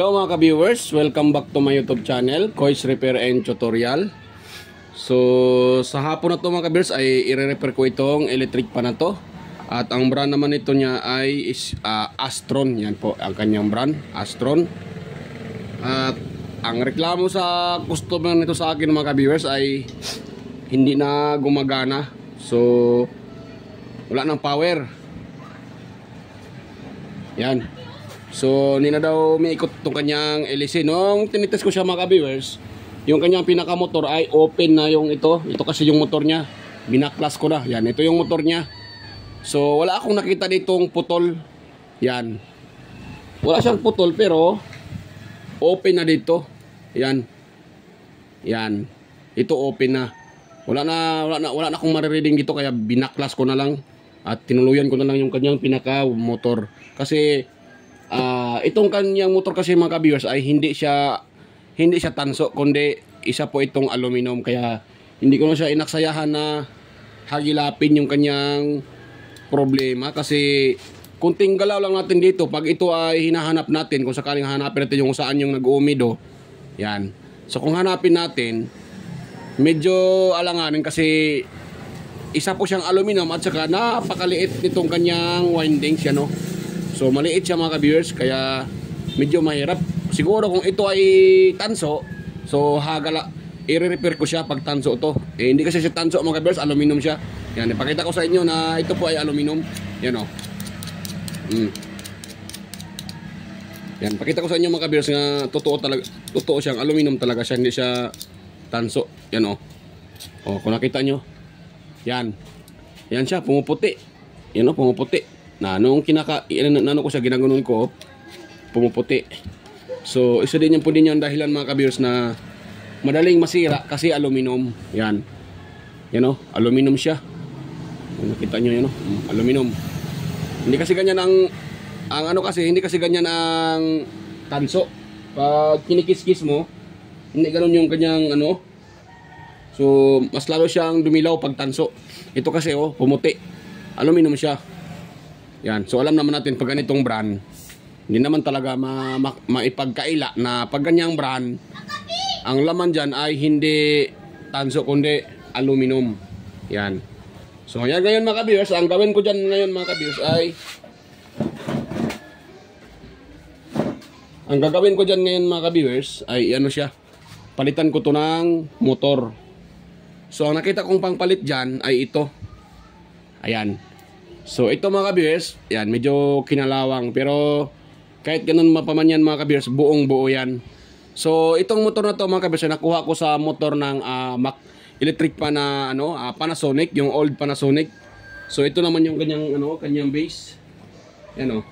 Hello mga ka-viewers, welcome back to my YouTube channel, Koi's Repair and Tutorial. So sa hapon na to mga ka-viewers ay i-repair ko itong electric pan na to. At ang brand naman ito niya ay Astron. Yan po ang kanyang brand, Astron. At ang reklamo sa customer nito sa akin mga ka-viewers ay hindi na gumagana. So wala nang power. Yan. So, hindi na daw may ikot itong kanyang LEC. Nung tinitest ko siya mga ka-viewers, yung kanyang pinakamotor ay open na yung ito. Ito kasi yung motor niya. Binaklas ko na. Yan, ito yung motor niya. So, wala akong nakita ditong putol. Yan. Wala siyang putol pero open na dito. Yan. Yan. Ito open na. Wala na akong marireading dito kaya binaklas ko na lang. At tinuluyan ko na lang yung kanyang pinaka-motor. Kasi itong kanyang motor kasi mga ka-viewers ay hindi siya tanso kundi isa po itong aluminum, kaya hindi ko na siya inaksayahan na hagilapin yung kanyang problema kasi kunting galaw lang natin dito pag ito ay hinahanap natin, kung sakaling hanapin natin yung saan yung nag-uumido. Yan. So kung hanapin natin medyo alanganin kasi isa po siyang aluminum at saka napakaliit nitong kanyang windings yan, no? So maliit siya mga ka-viewers kaya medyo mahirap. Siguro kung ito ay tanso, so i-repair ko siya pag tanso ito. Hindi kasi siya tanso mga ka-viewers, aluminum siya. Yan, ipakita ko sa inyo na ito po ay aluminum. Yan o. Yan, pakita ko sa inyo mga ka-viewers nga totoo siyang aluminum talaga siya, hindi siya tanso. Yan o. O, kung nakita nyo. Yan. Yan siya, pumuputi. Yan o, pumuputi. Na nung ko siya ginaganon ko, pumuputi. So isa din yung dahilan mga ka-viewers na madaling masira kasi aluminum. Yan. Yan o, aluminum siya. Nakita nyo yan o, aluminum. Hindi kasi ganyan hindi kasi ganyan ang tanso. Pag kinikis-kis mo, hindi ganon yung kanyang so mas lalo siyang dumilaw pag tanso. Ito kasi o, pumuti. Aluminum siya. Yan. So alam naman natin pag ganitong brand, hindi naman talaga maipagkaila na pag ganyang brand, ang laman dyan ay hindi tanso kundi aluminum. Yan. So yan ngayon mga ka-viewers, ang gawin ko dyan ngayon mga ka-viewers ay ang gagawin ko dyan ngayon mga ka-viewers ay siya, palitan ko to ng motor. So ang nakita kong pangpalit dyan ay ito. Ayan. So ito mga ka-viewers, yan medyo kinalawang pero kahit ganun mapaman yan mga ka-viewers, buong buo yan. So itong motor na to mga ka-viewers, nakuha ko sa motor ng electric pan na Panasonic, yung old Panasonic. So ito naman yung kanyang base. Yan o.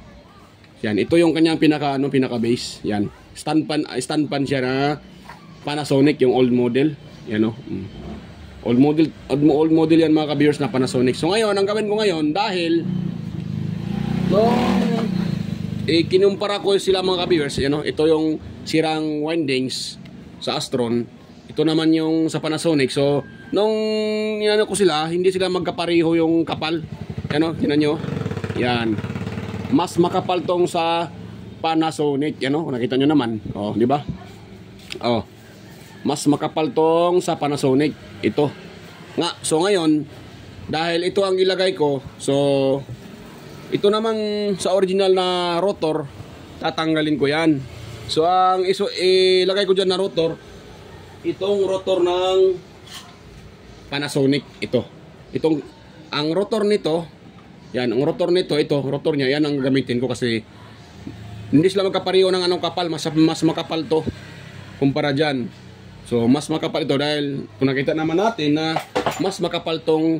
Yan, ito yung kanyang pinaka base. Yan. Stand pan siya na Panasonic, yung old model. Yan o. Old model yan mga ka-viewers na Panasonic. So ngayon, ang gawin ko ngayon, dahil kinumpara ko sila mga ka-viewers, ito yung sirang windings sa Astron, ito naman yung sa Panasonic. So nung ko sila, hindi sila magkapareho yung kapal. Tingnan nyo. Yan. Mas makapal tong sa Panasonic. Nakita nyo naman. Oh, di ba? Oh. Mas makapal tong sa Panasonic. Ito. So ngayon, dahil ito ang ilagay ko, so ito namang sa original na rotor, tatanggalin ko yan. So ang ilagay ko dyan na rotor, itong rotor ng Panasonic. Ang rotor nito, yan, ang rotor nito, rotor niya, yan ang gamitin ko kasi hindi sila magkapareho ng kapal, mas makapal to kumpara dyan. So mas makapal ito dahil kung nakita naman natin na mas makapal tong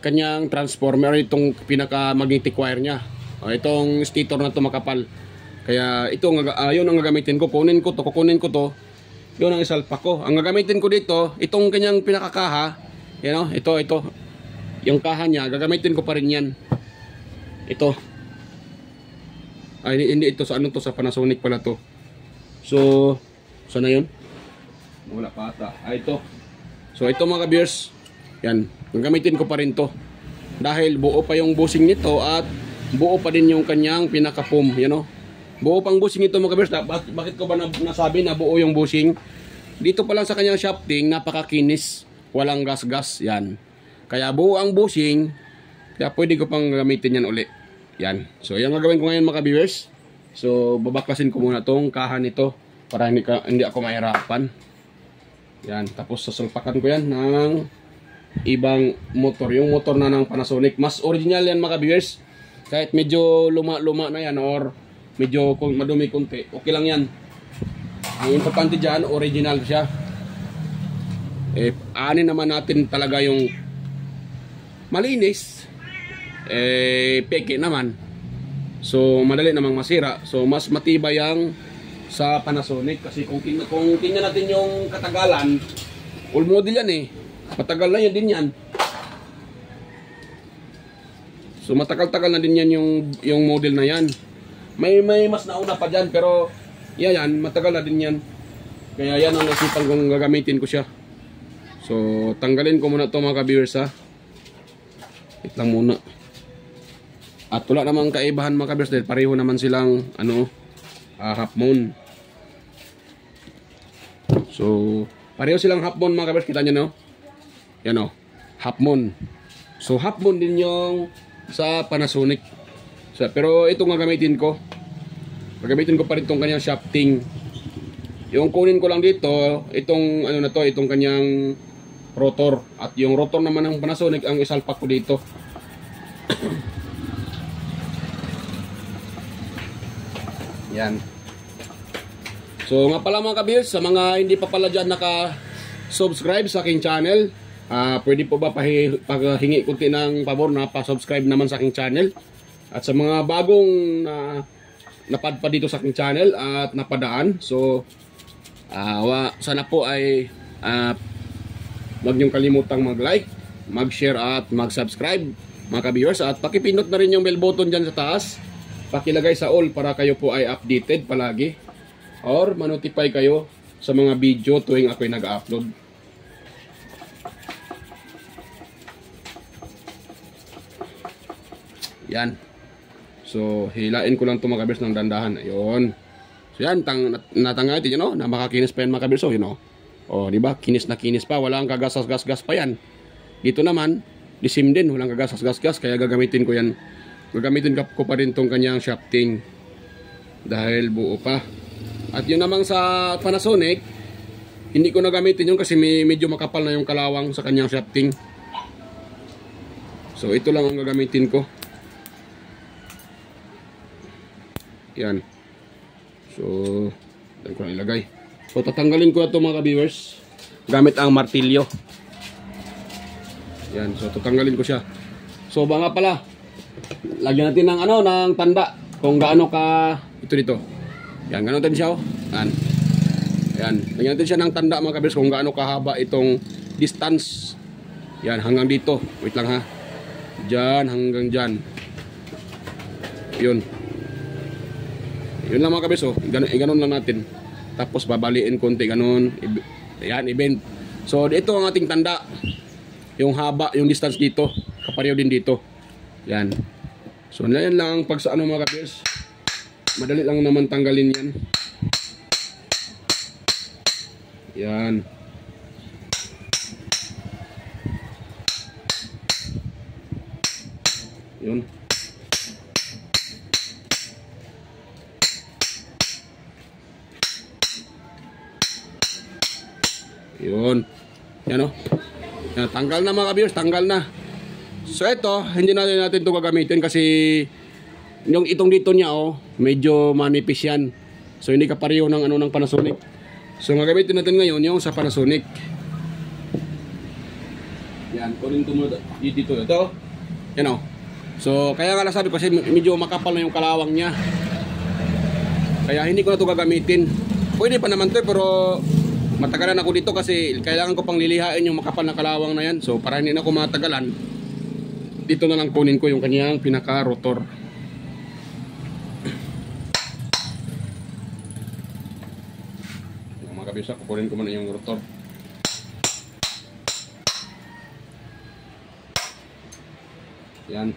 kanyang transformer, itong pinaka magnetic wire niya. Itong stator na to makapal. Kaya ito yun ang gagamitin ko. Kukunin ko to. Yun ang isalpak ko. Ang gagamitin ko dito, itong kanyang pinakakaha, ito. Yung kaha niya, gagamitin ko pa rin yan. Ito. Ay, hindi ito sa sa Panasonic pala to. So, sana yun? Wala pa ata. Ito. So ito mga ka-viewers, yan, gagamitin ko pa rin to dahil buo pa yung bushing nito at buo pa din yung kanyang pinaka-foam, Buo pang bushing ito mga kabiyers. Bakit ko ba nasabi na buo yung bushing? Dito pa lang sa kanyang shafting, napakakinis. Walang gas-gas. Yan. Kaya buo ang bushing. Kaya pwede ko pang gamitin yan uli. Yan. So yan gagawin ko ngayon mga kabiyers. So babaklasin ko muna tong kahan nito para hindi ako mahirapan. Yan. Tapos sasalpakan ko yan ng ibang motor. Yung motor na ng Panasonic. Mas original yan mga kabiyers. Kahit medyo luma-luma na yan or medyo madumi konti, okay lang yan. Ang importante dyan, original siya. Aanin naman natin talaga yung malinis. Peke naman. So madali namang masira. So mas matibay ang sa Panasonic. Kasi kung tingnan natin yung katagalan, old model yan eh. Matagal na yan din yan. So matagal-tagal na din yan yung model na yan. May mas nauna pa dyan, pero yan, matagal na din yan. Kaya yan ang nasipan kong gagamitin ko siya. So tanggalin ko muna ito mga ka-viewers ha. Wait lang muna. At wala namang kaibahan mga ka-viewers dahil pareho naman silang half moon. So pareho silang half moon mga ka-viewers, kita nyo no? Yan o, half moon. So half moon din yung sa Panasonic. So, pero itong gagamitin ko. Gagamitin ko pa rin itong kanyang shafting. Yung kunin ko lang dito, itong ano na to, itong kanyang rotor. At yung rotor naman ng Panasonic ang isalpak ko dito. Yan. So nga pala mga kabils, sa mga hindi pa pala dyan naka-subscribe sa aking channel, pwede po ba paghingi kunti ng pabor na pa-subscribe naman sa aking channel. At sa mga bagong napadpa dito sa aking channel at napadaan, so sana po ay huwag niyong kalimutang mag-like, mag-share at mag-subscribe mga ka-viewers. At pakipindot na rin yung bell button dyan sa taas, pakilagay sa all para kayo po ay updated palagi or manotify kayo sa mga video tuwing ako'y nag-upload. Yan. So, hilain ko lang ito mga kabers ng dandahan. Ayun. So, yan. Natangay natin, no? Na makakinis pa yan mga kabers. So, o, di ba? Kinis na kinis pa. Walang kagasas-gas-gas pa yan. Dito naman, disim din. Walang kagasas-gas-gas. Kaya gagamitin ko yan. Gagamitin ko pa rin itong kanyang shafting. Dahil buo pa. At yun namang sa Panasonic, hindi ko nagamitin yun kasi medyo makapal na yung kalawang sa kanyang shafting. So, ito lang ang gagamitin ko. Yan. So, dahil ko na ilagay. So, tatanggalin ko ito mga ka-viewers gamit ang martilyo. Yan. So, tatanggalin ko siya. So, ba nga pala, lagyan natin ng ng tanda kung gaano ka dito. Yan, gaano natin siya. Yan. Yan. Lagyan natin siya ng tanda mga ka-viewers kung gaano kahaba itong distance. Yan, hanggang dito. Wait lang ha. Diyan, hanggang diyan. Yun. Yun lang mga kabis, ganun lang natin. Tapos babaliin konti, ganun. Yan, event. So, ito ang ating tanda. Yung haba, yung distance dito. Kapareho din dito. Yan. So, yan lang ang pag sa mga kabis. Madali lang naman tanggalin yan. Yan. Yun. Yun. Yan o. Yan, tanggal na mga ka-viewers, tanggal na. So ito, hindi natin ito gagamitin kasi yung itong dito niya medyo manipis yan. So hindi kapareho ng ng Panasonic. So gagamitin natin ngayon yung sa Panasonic. Yan, kunin ko muna dito. Ito. Yan o. So kaya nga nasabi ko kasi medyo makapal na yung kalawang niya. Kaya hindi ko na ito gagamitin. Pwede pa naman ito pero matagalan ako dito kasi kailangan ko pang lilihain yung makapal na kalawang na yan. So para hindi na ako matagalan, dito na lang kunin ko yung kanyang pinaka-rotor. Mga kabisa, kukunin ko muna yung rotor. Yan.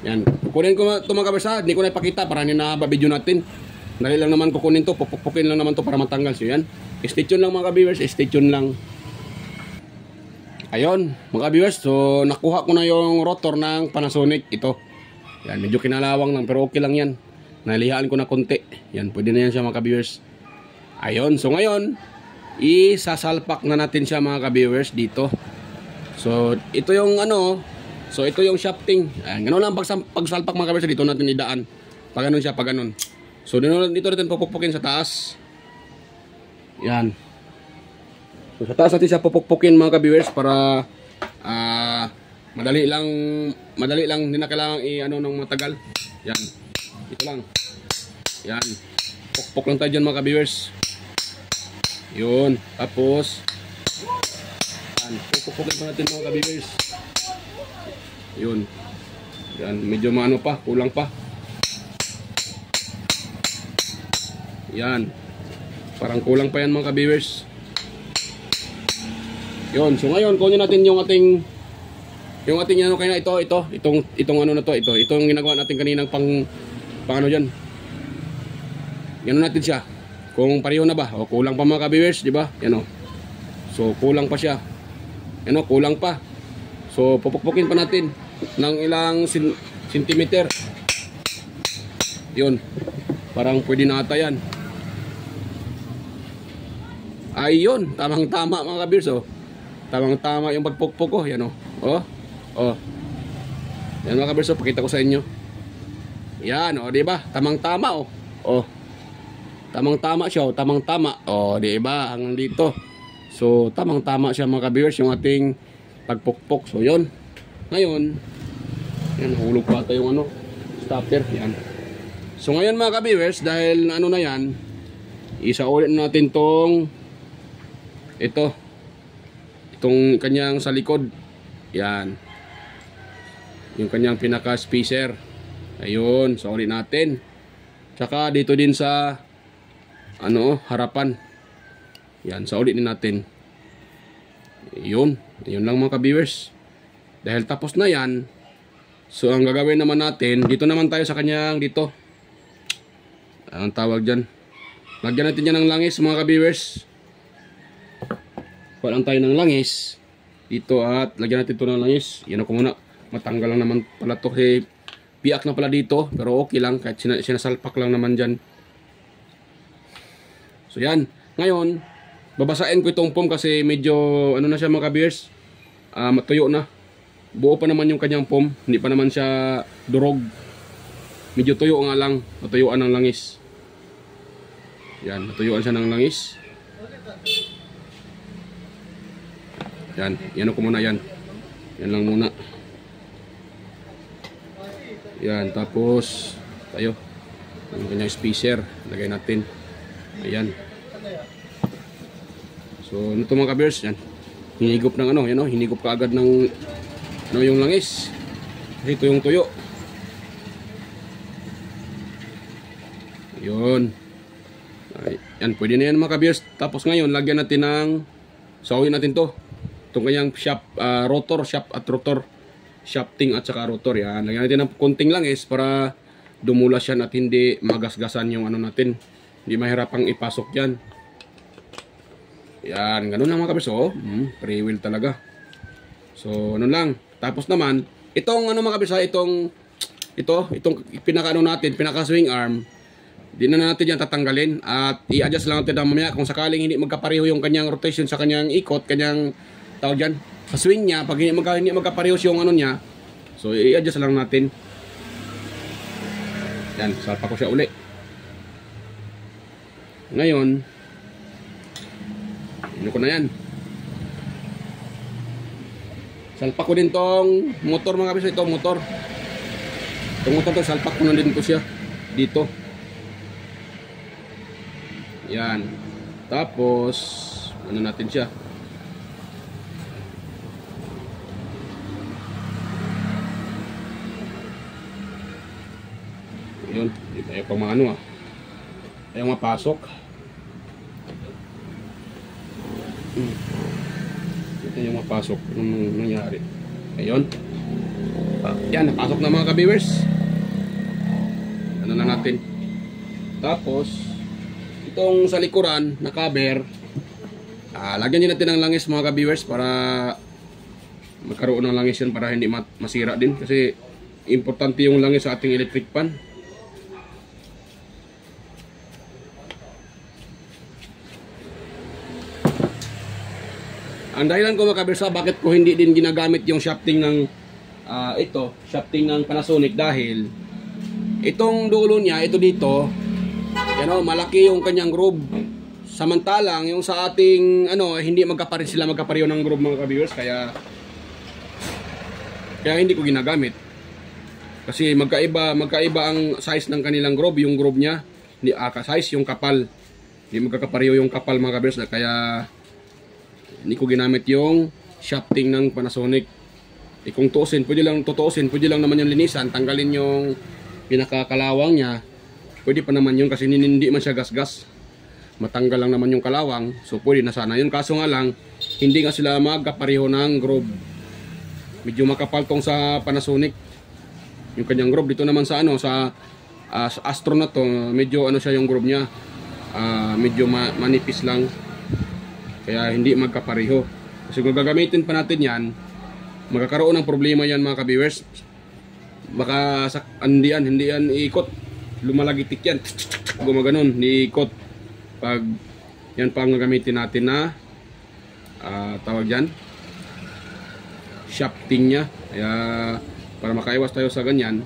Yan. Kukunin ko ito mga kabers ha. Hindi ko na ipakita para hindi na video natin. Dali lang naman kukunin to. Pupukpukin lang naman to para matanggal. So yan. Stay tuned lang mga kabers. Stay tuned lang. Ayun mga kabers. So nakuha ko na yung rotor ng Panasonic. Ito. Yan. Medyo kinalawang lang pero okay lang yan. Nalihaan ko na konti. Yan. Pwede na yan siya mga kabers. Ayun. So ngayon isasalpak na natin siya mga kabers dito. So ito yung ano. So ito yung shafting. Ayan, ganoon lang pagsalpak mga kabers, dito natin idaan. Pag ganun siya, pag ganun. So dito natin pupukpukin sa taas. Yan. So sa taas natin siya pupukpukin mga kabers para madali lang, hindi na kailangan i-ano ng matagal. Yan. Ito lang. Yan. Pukpuk lang tayo dyan mga kabers. Yun. Tapos yan. Pupukpukin pa natin mga kabers. Yun. Yan, medyo maano pa, kulang pa. Yan. Parang kulang pa yan mga ka-viewers. Yun, so ngayon kunin natin yung ating ano kaya itong ano na to, itong ginagawa natin kaninang pang ano diyan. Yan natin siya. Kung pareho na ba o kulang pa mga ka-viewers, di ba? Yan o. So kulang pa siya. Yan o, kulang pa. So pupukpukin pa natin ng ilang sentimeter. Yun. Parang pwede na ata yan. Ayun. Tamang-tama mga kabers. Oh. Tamang-tama yung pagpukpuk ko. Yan o. Oh. Oh. Yan mga kabers. Oh. Pakita ko sa inyo. Yan. O. Diba? Tamang-tama. Oh. Oh. Tamang-tama siya. Oh. Tamang-tama. O. Diba? Hanggang dito. So tamang-tama siya mga kabers. Yung ating pagpukpuk. So yun. Ngayon, yan, hulog pa yung ano, stopper, yan. So ngayon mga ka-viewers, dahil ano na yan, isaulit natin itong kanyang sa likod. Yan. Yung kanyang pinaka-spacer. Ayun, saulit natin. Tsaka dito din sa ano, harapan. Yan, saulit din natin. Yun lang mga ka-viewers. Dahil tapos na yan, so ang gagawin naman natin, dito naman tayo sa kanyang dito. Anong tawag dyan? Lagyan natin yan ng langis mga ka-viewers. Walang tayo ng langis dito at lagyan natin ito ng langis. Yan ako muna. Matanggal lang naman pala ito. Piak na pala dito, pero okay lang kahit sinasalpak lang naman dyan. So yan. Ngayon, babasain ko itong foam kasi medyo ano na siya mga ka-viewers. Matuyo na. Buo pa naman yung kanyang foam. Hindi pa naman siya durog. Medyo tuyo nga lang. Matuyuan ng langis. Yan. Matuyuan siya ng langis. Yan. Yan ako muna yan. Yan lang muna. Yan. Tapos tayo. Yung kanyang spacer. Lagay natin. Ayan. So ano ito mga kabers? Yan. Hinigop ng ano. Yan o. Hinigop ka agad ng ano yung langis. Ito yung tuyo. Yun. Ay, yan, pwede na yan mga kabiyers. Tapos ngayon, lagyan natin ng sawin natin to. Itong kanyang rotor, shafting at saka rotor. Yan. Lagyan natin ng konting langis para dumulas yan at hindi magasgasan yung ano natin. Hindi mahirapang ipasok yan. Yan, ganun lang mga kabiyers. Oh, free wheel talaga. So, ano lang. Tapos naman, itong ano mga kabisa, itong pinaka-ano natin, pinaka-swing arm, di na natin yan tatanggalin at i-adjust lang natin mamaya kung sakaling hindi magkapareho yung kanyang rotation sa kanyang ikot, kanyang tawag dyan, sa swing niya, pag hindi magkapareho yung ano niya, so i-adjust lang natin. Yan, salpa ko siya uli. Ngayon, ano ko na yan. Salpak ko din tong motor mga kabisa, itong motor. Itong motor to, salpak ko na din ko siya dito. Yan. Tapos, ano natin siya. Yun, ayaw pang mga ano ayaw mapasok. Ito yung mapasok nung nangyari. Ayun. Yan, napasok na mga ka-viewers. Ano na natin. Tapos, itong sa likuran na cover, lagyan din natin ng langis mga ka-viewers para magkaroon ng langis yan para hindi masira din. Kasi importante yung langis sa ating electric pan. Ang dahilan ko mga ka-viewers, bakit ko hindi din ginagamit yung shafting ng shafting ng Panasonic, dahil itong dulo niya, ito dito, malaki yung kanyang groove. Samantalang yung sa ating hindi magkapareho ng groove mga ka-viewers, kaya hindi ko ginagamit. Kasi magkaiba ang size ng kanilang groove, yung groove niya, size yung kapal. Hindi magkakapareho yung kapal mga ka-viewers, kaya hindi ko ginamit yung shafting ng Panasonic. Kung pwede lang naman yung linisan, tanggalin yung pinakakalawang niya. Pwede pa naman yun kasi hindi man siya gas-gas. Matanggal lang naman yung kalawang, so pwede na sana yun. Kaso nga lang, hindi nga sila magkapareho ng groove. Medyo makapal tong sa Panasonic yung kanyang groove. Dito naman sa sa Astro na to, medyo siya yung groove niya, medyo manipis lang, kaya hindi magkapareho. Kasi kung gagamitin pa natin yan, magkakaroon ng problema yan mga ka-viewers. Baka hindi yan iikot, lumalagitik yan, gumaganon, iikot pag yan pa ang gagamitin natin na tawag yan, shafting nya. Kaya para makaiwas tayo sa ganyan,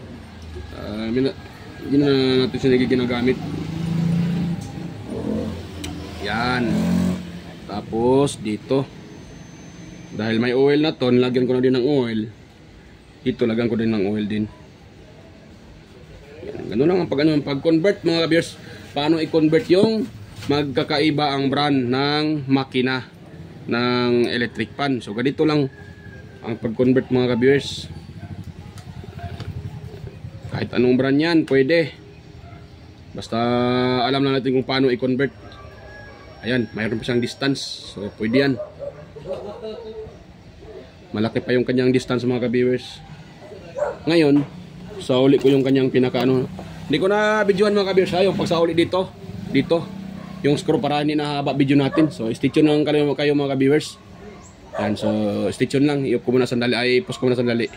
hindi na natin siya ginagamit. Yan. Tapos dito, dahil may oil na to, nilagyan ko na din ng oil. Dito lagyan ko din ng oil din. Yan. Ganun lang ang pag-convert mga ka-viewers. Paano i-convert yung magkakaiba ang brand ng makina ng electric pan. So ganito lang ang pag-convert mga ka-viewers. Kahit anong brand yan, pwede. Basta alam na natin kung paano i-convert. Ayan, mayroon pa siyang distance. So pwede yan. Malaki pa yung kanyang distance mga ka-viewers. Ngayon, sauli ko yung kanyang hindi ko na videoan mga ka-viewers, yung pagsauli dito. Yung screw para hindi nahaba video natin. So stay tuned lang kayo mga ka-viewers. Yan, so stay tuned lang. I-off ko muna sandali, i-pause ko muna sandali.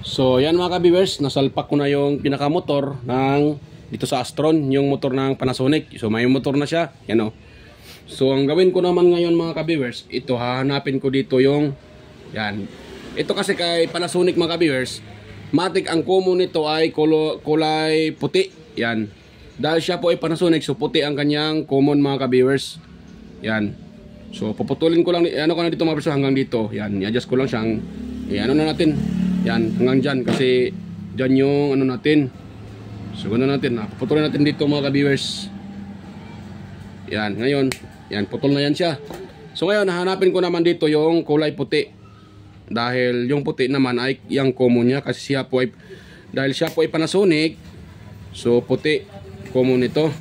So yan mga ka-viewers, nasalpak ko na yung pinakamotor ng dito sa Astron, yung motor ng Panasonic. So may motor na siya, yan o. So ang gawin ko naman ngayon mga ka-viewers, ito hahanapin ko dito yung yan. Ito kasi kay Panasonic mga ka-viewers, matik ang common nito ay kulay puti. Yan. Dahil siya po ay Panasonic, so puti ang kanyang common mga ka-viewers. Yan. So puputulin ko lang, ko na dito mga ka-viewers hanggang dito. Yan, i-adjust ko lang siyang, na natin. Yan, hanggang dyan kasi dyan yung natin. So ganoon natin, puputulin natin dito mga ka-viewers. Yan, ngayon, yan, putol na yan siya. So ngayon, hahanapin ko naman dito yung kulay puti. Dahil yung puti naman ay yung common niya kasi dahil siya po ay Panasonic. So puti, common ito.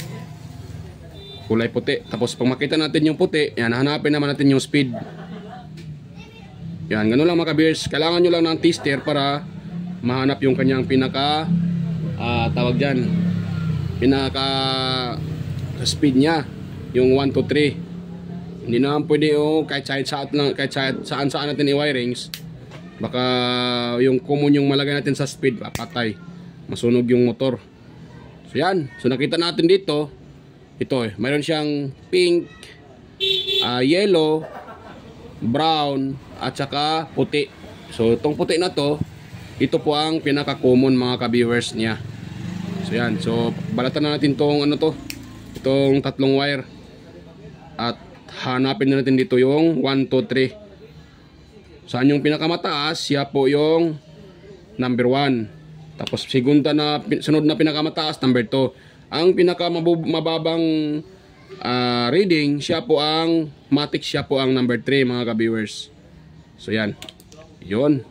Kulay puti. Tapos pag makita natin yung puti, yan, hanapin naman natin yung speed. Yan, ganoon lang mga ka-viewers. Kailangan nyo lang ng tester para mahanap yung kanyang tawag dyan, pinaka speed niya, yung 1 to 3. Hindi naman pwede kahit saan natin i-wirings. Baka yung common yung malagay natin sa speed, patay, masunog yung motor. So yan, so nakita natin dito, ito mayroon siyang pink, yellow, brown, at saka puti. So itong puti na to, ito po ang pinaka-common mga ka-viewers niya. So yan, so balatan na natin tong itong tatlong wire. At hanapin na natin dito yung 1, 2, 3. Saan yung pinakamataas? Siya po yung number 1. Tapos sunod na pinakamataas, number 2. Ang pinakamababang reading, siya po ang matic, siya po ang number 3 mga ka-viewers. So yan, yun.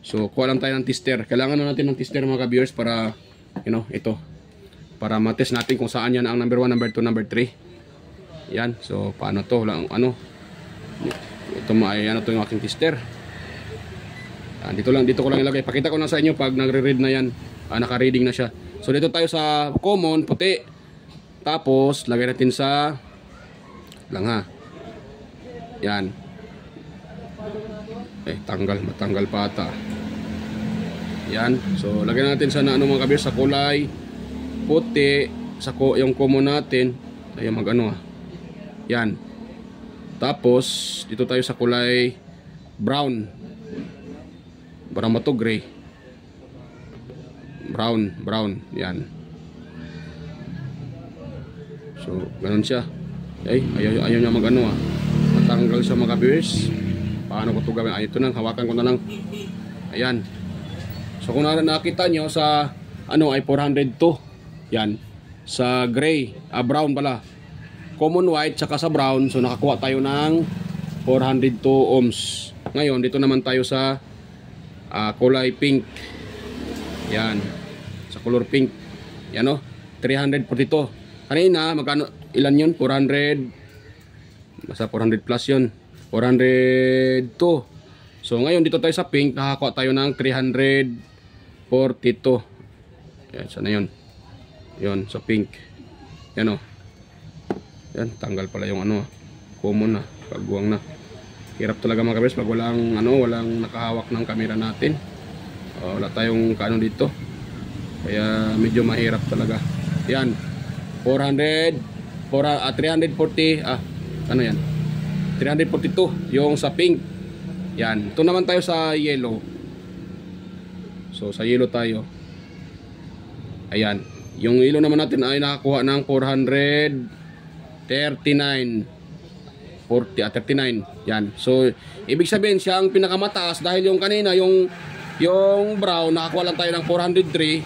So kuha lang tayo ng tester. Kailangan na natin ng tester mga ka-viewers para ito, para matest natin kung saan yan ang number 1, number 2, number 3. Yan. So paano to? Ito yung aking tester. Dito ko lang ilagay. Pakita ko na sa inyo pag nagre-read na yan. Naka-reading na siya. So dito tayo sa common, puti. Tapos lagay natin sa lang ha. Yan. Matanggal pa ata. Yan. So lagay natin sa mga kabir sa kulay puti, sa yung common natin. Tayo Yan. Tapos dito tayo sa kulay brown. Brown ba to? Gray. Brown. Yan. So, ganun siya. Ayaw niya matanggal siya mga viewers. Paano ko ito gawin? Ito nang, hawakan ko na lang. Ayan. So, kung nakita nyo sa, ay 402. Yan. Sa gray, brown pala. Common white, saka sa brown. So, nakakuha tayo ng 402 ohms. Ngayon, dito naman tayo sa kulay pink. Yan. Sa color pink. Yan 342. Kanina, ilan yun? 400. Basta 400 plus yun. 402. So, ngayon dito tayo sa pink. Nakakuha tayo ng 342. Yan, sana yun. Yun, sa pink. Yan Yan, tanggal pala yung common na. Pagbuwang na. Hirap talaga mga kabers pag walang nakahawak ng camera natin. Wala tayong dito. Kaya medyo mahirap talaga. Yan. 340 yan? 342 yung sa pink. Yan. Ito naman tayo sa yellow. So sa yellow tayo. Ayan. Yung yellow naman natin ay nakakuha ng 439. 39. Yan. So ibig sabihin siya ang pinakamataas dahil yung kanina yung brown nakakuha lang tayo ng 403.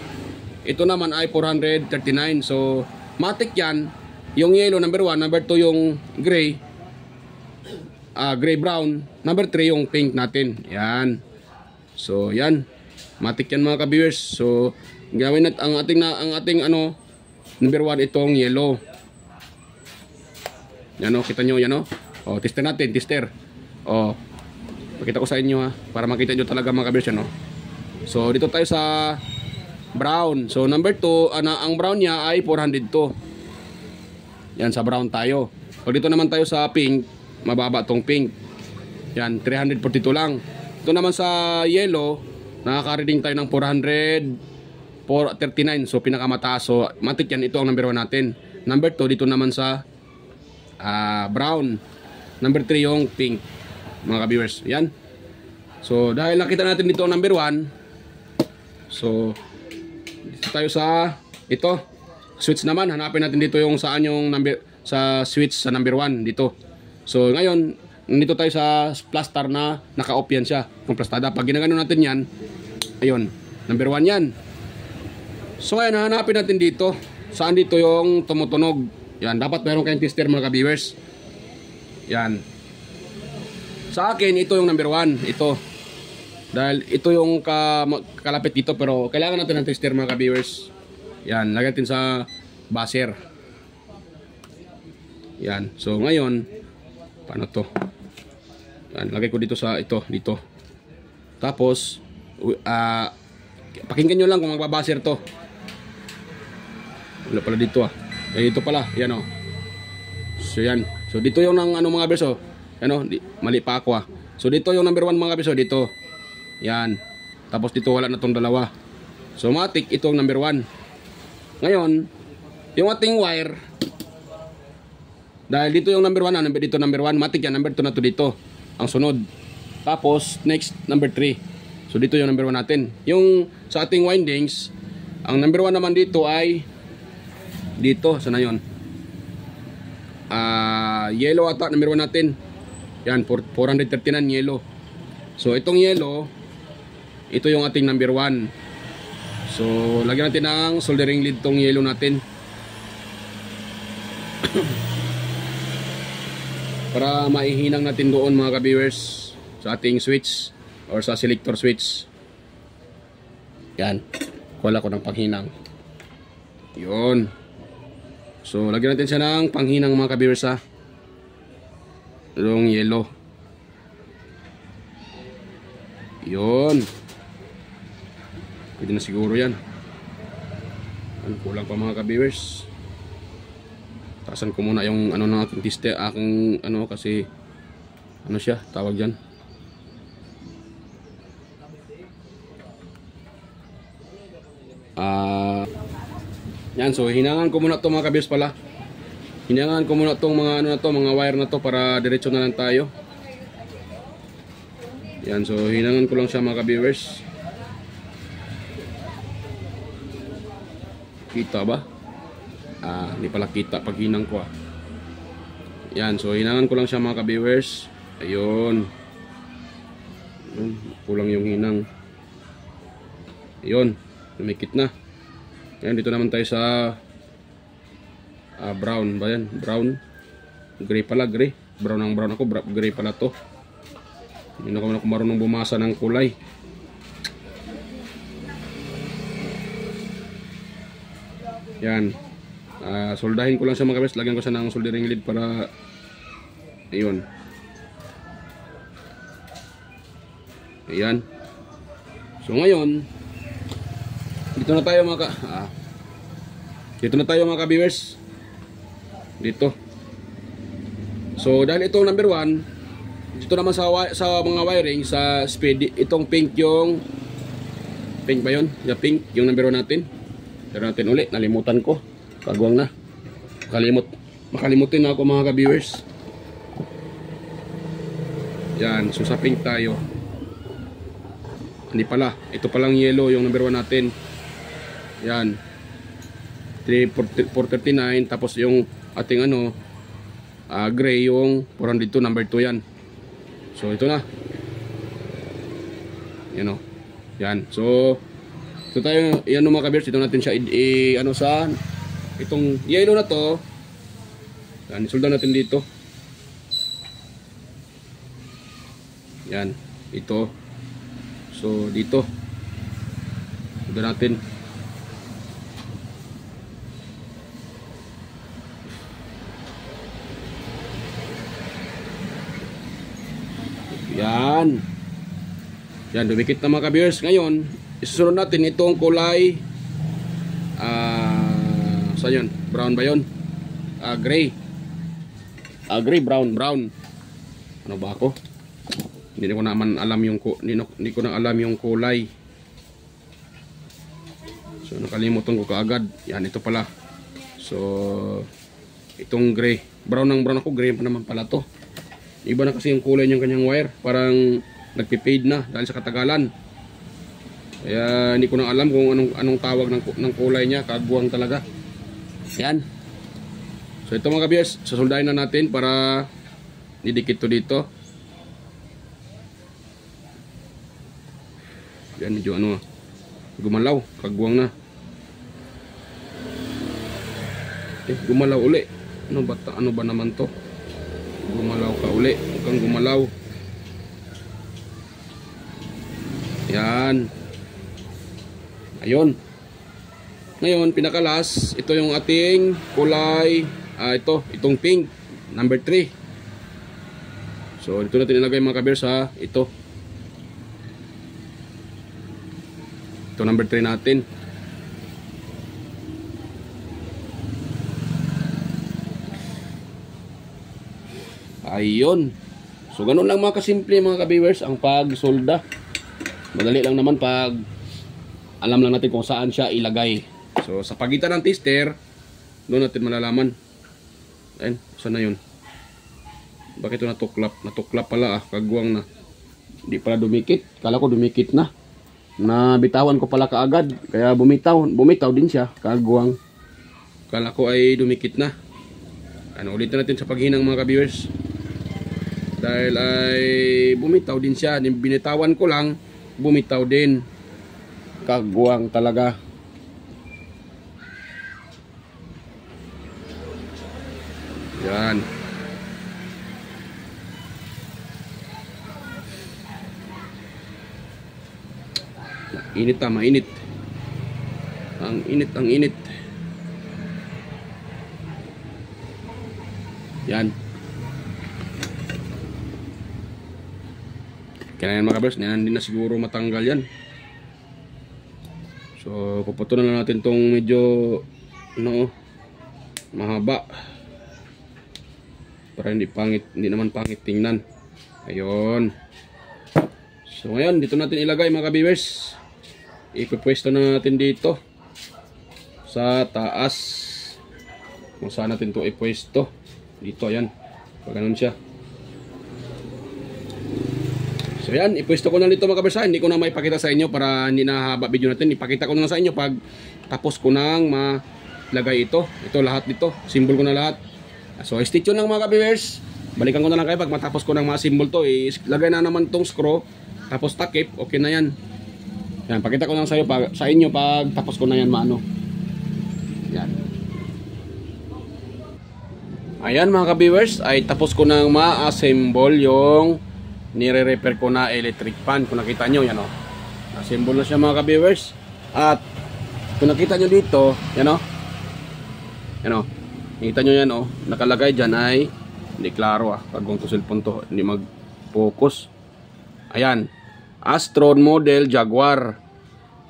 Ito naman ay 439. So matik yan. Yung yellow number 1, number 2 yung gray. Gray brown, number 3 yung pink natin. Yan. So yan. Matik yan mga ka-viewers. So gawin natin ang ating number 1 itong yellow. Yan kita nyo yan tester natin, tester. Pakita ko sa inyo para makita nyo talaga mga ka-viewers yan So dito tayo sa brown. So number 2, ang brown niya ay 402. Yan, sa brown tayo. Pag dito naman tayo sa pink, mababa tong pink. Yan, 342 lang. Ito naman sa yellow, nakaka-reading tayo ng 439. So pinakamataas. So matik yan, ito ang number 1 natin. Number 2 dito naman sa brown. Number 3 yung pink. Mga ka-viewers, yan. So dahil nakita natin dito ang number 1, so dito tayo sa switch naman. Hanapin natin dito yung saan yung sa switch sa number 1 dito. So ngayon nandito tayo sa plus star na naka-off yan siya, kung plastada. Pag ginagano natin yan, ayun, number 1 yan. So ayan, hanapin natin dito saan dito yung tumutunog. Yan, dapat meron kayong tester mga ka-viewers. Yan. Sa akin ito yung number 1, ito. Dahil ito yung kalapit dito, pero kailangan natin ng tester mga ka-viewers. Yan, lagay natin sa buzzer. Yan. So ngayon, paano to? Yan, lagay ko dito sa dito. Tapos pakinggan nyo lang kung magbabuzzer to. Wala pala dito dito pala, yan So yan. So dito yung mga beso. Mali pa ako So dito yung number 1 mga beso, dito. Yan. Tapos dito wala na tong dalawa. So matik itong number 1. Ngayon, yung ating wire, dahil dito yung number 1 dito number 1, matik yan, number 2 na to dito. Ang sunod. Tapos next number 3. So dito yung number 1 natin. Yung sa ating windings, ang number 1 naman dito ay dito, sana yun. Yellow ata, number 1 natin. Yan, 439 yellow. So itong yellow, ito yung ating number 1. So lagyan natin ng soldering lead tong yellow natin. Para maihinang natin doon mga ka-viewers sa ating switch or sa selector switch. Yan, wala ko ng panghinang. Yun. So lagyan natin siya ng panghinang mga ka-viewers yung yellow. Yun. Pwede na siguro yan. Ano, kulang pa mga ka-viewers. Taasan ko muna yung ano ng aking tiste, aking ano, kasi ano siya, tawag dyan. Yan, so hinangan ko muna to mga ka-viewers pala. Hinangan ko muna tong mga ano na to, mga wire na to para diretso na lang tayo. Yan, so hinangan ko lang siya mga ka-viewers. Kita ba? Hindi pala kita pag hinang ko Yan, so hinangan ko lang siya mga ka-viewers. Ayun. Kulang yung hinang. Ayun, lumikit na. Ayan, dito naman tayo sa brown ba yan? Brown. Gray pala, gray. Brown ang brown ako, gray pala to. Hindi na ako marunong bumasa ng kulay. Yan. Soldahin ko lang siya mga kabis. Lagyan ko siya ng soldering lead para ayun. Ayan. So ngayon, dito na tayo mga ka-viewers. Dito. So dahil itong number 1, dito naman sa mga wiring sa speed, itong pink yung pink ba yun? Yeah, pink yung number 1 natin. Pero natin uli, nalimutan ko. Kagwang na. Makalimutin na ako mga ka-viewers. Yan, so sa pink tayo. Hindi pala, ito palang yellow yung number 1 natin. Yan. 439, tapos yung ating ano, gray yung 402, number 2 yan. So ito na. Yan o. Yan. So ito tayo, yan mga ka-viewers, ito natin siya ano sa itong yellow na to. Yan, isolda natin dito. Yan, ito. So dito. Isolda natin. Yan. Yan, dumikit na mga ka-viewers. Ngayon, isusunod natin itong kulay saan yun? Brown ba yun? Gray. Gray, brown. Ano ba ako? Hindi ko naman alam yung hindi ko na alam yung kulay. So nakalimutan ko kaagad. Yan, ito pala. So itong gray. Brown ako, gray pa naman pala to. Iba na kasi yung kulay ng kanyang wire. Parang nagpipade na dahil sa katagalan. Kaya hindi ko na alam kung anong tawag ng kulay niya. Kagwang talaga. Yan. So ito mga ka-viewers, sasoldahin na natin para didikit to dito. Yan, medyo ano, gumalaw. Kagwang na. Gumalaw uli. Ano ba naman to? Gumalaw ka uli. Huwag kang gumalaw. Yan. Ayun. Ngayon, pinakalas, ito yung ating kulay, itong pink, number 3. So, dito natin ilagay mga ka-viewers ha, ito. Ito number 3 natin. Ayun. So ganun lang mga kasimple mga ka-viewers ang pag-solda. Madali lang naman pag alam lang natin kung saan siya ilagay. So sa pagitan ng tester, doon natin malalaman. Ayun, saan na yun? Bakit ito natuklap? Natuklap pala kagwang na. Hindi pala dumikit. Kala ko dumikit na. Nabitawan ko pala kaagad. Kaya bumitaw din siya. Kagwang. Kala ko ay dumikit na. Ano, ulitin natin sa paghinang mga ka-viewers. Dahil ay bumitaw din siya. Binitawan ko lang, bumitaw din. Kagwang talaga. Yan. Init mainit. Ang init. Yan. Okay na yan mga kabers, hindi na siguro matanggal yan. So puputulan na natin tong medyo mahaba para hindi naman pangit tingnan. Ayun. So ngayon dito natin ilagay mga kabers. Ipipwesto na natin dito sa taas kung saan natin ito ipwesto. Dito, ayan, pag ganun siya. So yan, ipwesto ko na dito mga kabers. Hindi ko na maipakita sa inyo para hindi na haba video natin. Ipakita ko na sa inyo pag tapos ko nang malagay ito. Ito lahat dito, symbol ko na lahat. So stay tuned lang mga kabers. Balikan ko na lang kayo pag matapos ko ng mga symbol to. Lagay na naman tong screw, tapos takip, okay na yan. Yan, pakita ko lang sa inyo pag tapos ko na yan Yan. Ayan mga ka-viewers, ay tapos ko nang ma-assemble yung nire-repair ko na electric fan. Kung nakita nyo, yan assemble na siya mga ka-viewers. At kung nakita nyo dito, yan nakita nyo yan nakalagay dyan ay hindi klaro pag kung to cellphone to, hindi mag-focus. Ayan, Astron model Jaguar.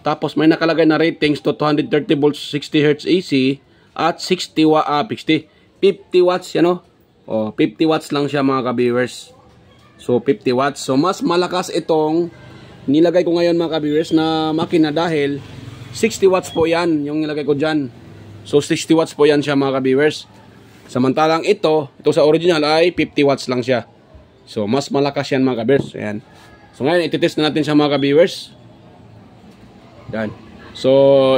Tapos may nakalagay na ratings to 230 volts 60 Hz AC at 50 watts 50 watts lang siya mga ka-viewers. So 50 watts. So mas malakas itong nilagay ko ngayon mga ka-viewers na makina dahil 60 watts po yan yung nilagay ko dyan. So 60 watts po yan siya mga ka-viewers. Samantalang ito sa original ay 50 watts lang siya. So mas malakas yan mga ka-viewers. Ayan. So ngayon ititest na natin siya mga ka-viewers. Yan. So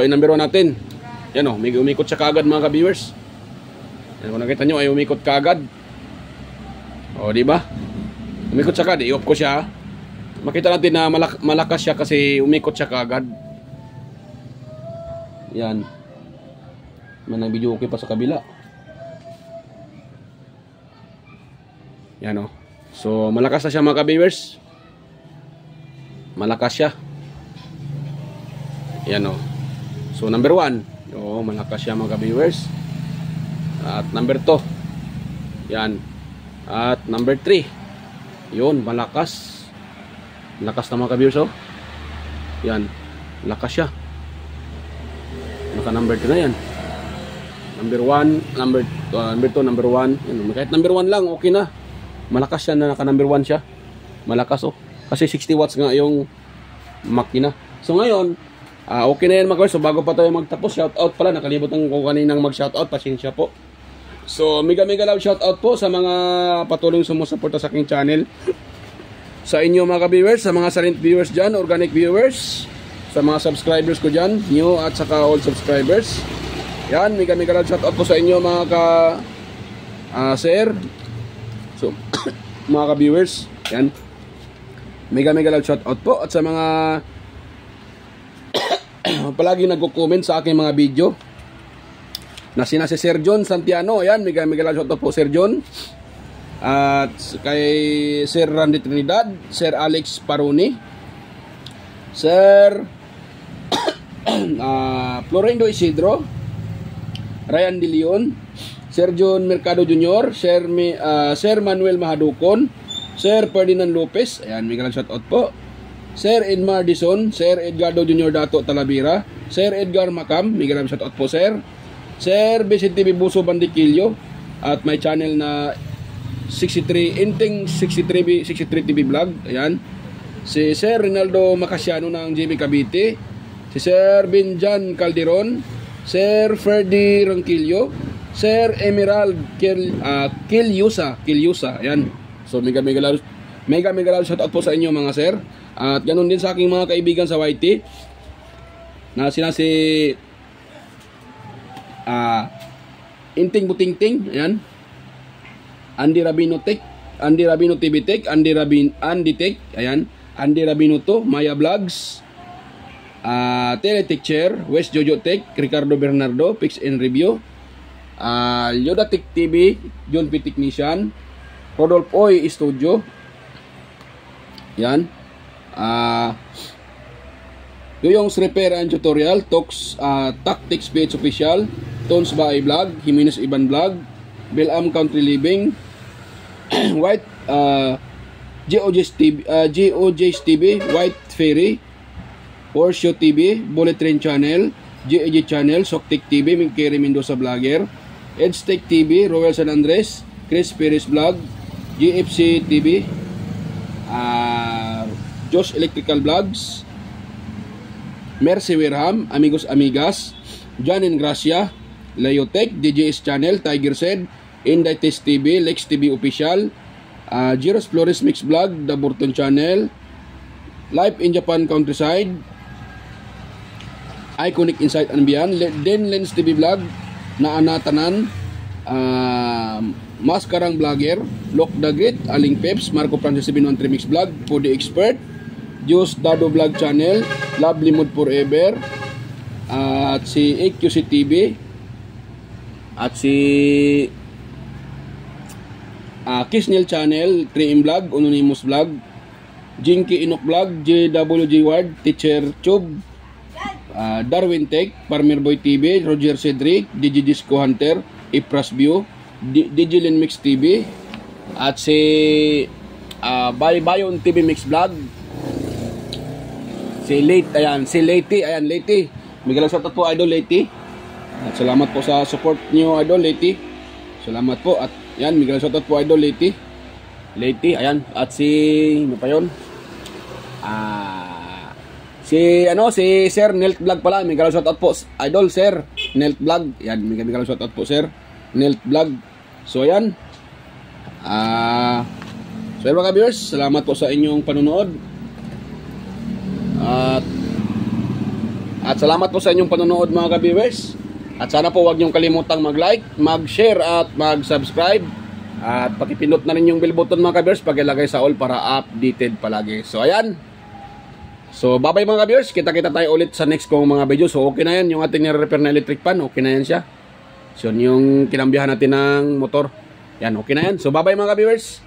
i-number 1 natin. Yan may umikot siya kaagad mga ka-viewers. Yan, kung nakita nyo ay umikot kaagad. Di ba? Umikot siya kaagad. I-off ko siya. Makita natin na malakas siya kasi umikot siya kaagad. Yan. May nag-video okay pa sa kabila. Yan So malakas na siya mga ka-viewers. Malakas siya. Yan So number 1, malakas siya mga ka-viewers. At number 2, yan. At number 3, yun, malakas. Malakas na mga ka-viewers Yan, malakas siya. Naka number 2 na yan. Number 1, number 2, number 1. Yan, kahit number 1 lang, okay na. Malakas siya na naka number 1 siya. Malakas kasi 60 watts nga yung makina. So ngayon, okay na yan mga ka-viewers. So bago pa tayo magtapos, shoutout pala. Nakalimutan ko kaninang mag-shoutout. Pasensya po. So mega love shoutout po sa mga patuloy sumusuporta sa aking channel. Sa inyo mga ka-viewers, sa mga silent viewers dyan, organic viewers, sa mga subscribers ko dyan, new at saka old subscribers. Yan, mega love shoutout po sa inyo mga sir. So mga ka-viewers, yan. Mega love shoutout po at sa mga palagi nagko-comment sa aking mga video na si Sir John Santiano. Ayan, mega love shoutout po Sir John. At kay Sir Randy Trinidad, Sir Alex Paroni, Sir Florindo Isidro, Ryan De Leon, Sir John Mercado Jr., Sir Manuel Mahadukon, Sir Ferdinand Lopez. Ayan, mega love shoutout po. Sir Edmar Dison, Sir Edgardo Jr. Dato Talavera, Sir Edgar Macam, mega love shoutout po Sir. Sir Vicente Bibuso Bandikilyo at may channel na 63 Inting 63 TV Vlog. Ayan. Si Sir Rinaldo Macasiano ng JB Cavite, si Sir Binjan Calderon, Sir Ferdy Ronquillo, Sir Emerald Kilyusa. Ayan. So mega love shoutout po sa inyo mga sir. At ganoon din sa aking mga kaibigan sa YT na sila si Inting Butingting, ayan. Andy Rabino Tech, Andy Rabino TV Tech, Andy Tech, ayan. Andy Rabino to, Maya Vlogs, Teletech Chair, West Jojo Tech, Ricardo Bernardo, Pix and Review, Yoda Tech TV, John P. Technician, Rodolf Oy Studio, yan. Yoyong's Repair and Tutorial, Tactics PH Official, Tones by Vlog, Jimenez Iban Vlog, Belam Country Living, GOJ's TV, White Fairy, Porsche TV, Bullet Train Channel, GAG Channel, Soktik TV, Kerry Mendoza Vlogger, Edstech TV, Royal San Andres, Chris Perez Vlog, GFC TV, Josh Electrical Vlogs, Mercy Werham, Amigos Amigas, John and Gracia, Leotech, DJS Channel, Tiger Said, Inday Test TV, Lex TV Official, Giros Flores Mix Vlog, The Burton Channel, Life in Japan Countryside, Iconic Insight and Beyond, Den Lens TV Vlog, Naanatanan, Maskarang Vlogger, Lok the Great, Aling Peps, Marco Francis 713 Mix Vlog, Foodie Expert, Juice Dado Vlog Channel, Lovely Mood Forever, at si AQC TV, at si Kisnel Channel, 3M Vlog, Anonymous Vlog, Jinky Inok Vlog, JWG Ward, Teacher Tube, Darwin Tech, Farmer Boy TV, Roger Cedric, DJ Disco Hunter, Ipras View, Digilin Mix TV, at si Bayon TV Mix Vlog, si Leti, Miguel shoutout po Idol Leti. At salamat po sa support niyo Idol Leti. Salamat po. At yan, Miguel shoutout po Idol Leti. Ayan. At si ano pa yun? Si Sir Nelt Vlog pala. Miguel shoutout po Idol Sir Nelt Vlog. Yan, Miguel shoutout po Sir Nelt Vlog. So ayan. So mga viewers, salamat po sa inyong panonood. At salamat po sa inyong panonood mga ka-viewers. At sana po huwag niyong kalimutang mag-like, mag-share at mag-subscribe. At pakipindot na rin yung bell button mga ka-viewers pag ilagay sa all para updated palagi. So ayan. So bye-bye mga ka-viewers. Kita-kita tayo ulit sa next kong mga video. So okay na yan. Yung ating nire-repair na electric pan, okay na yan siya. So yung kinambihan natin ng motor. Yan, okay na yan. So bye-bye mga ka-viewers.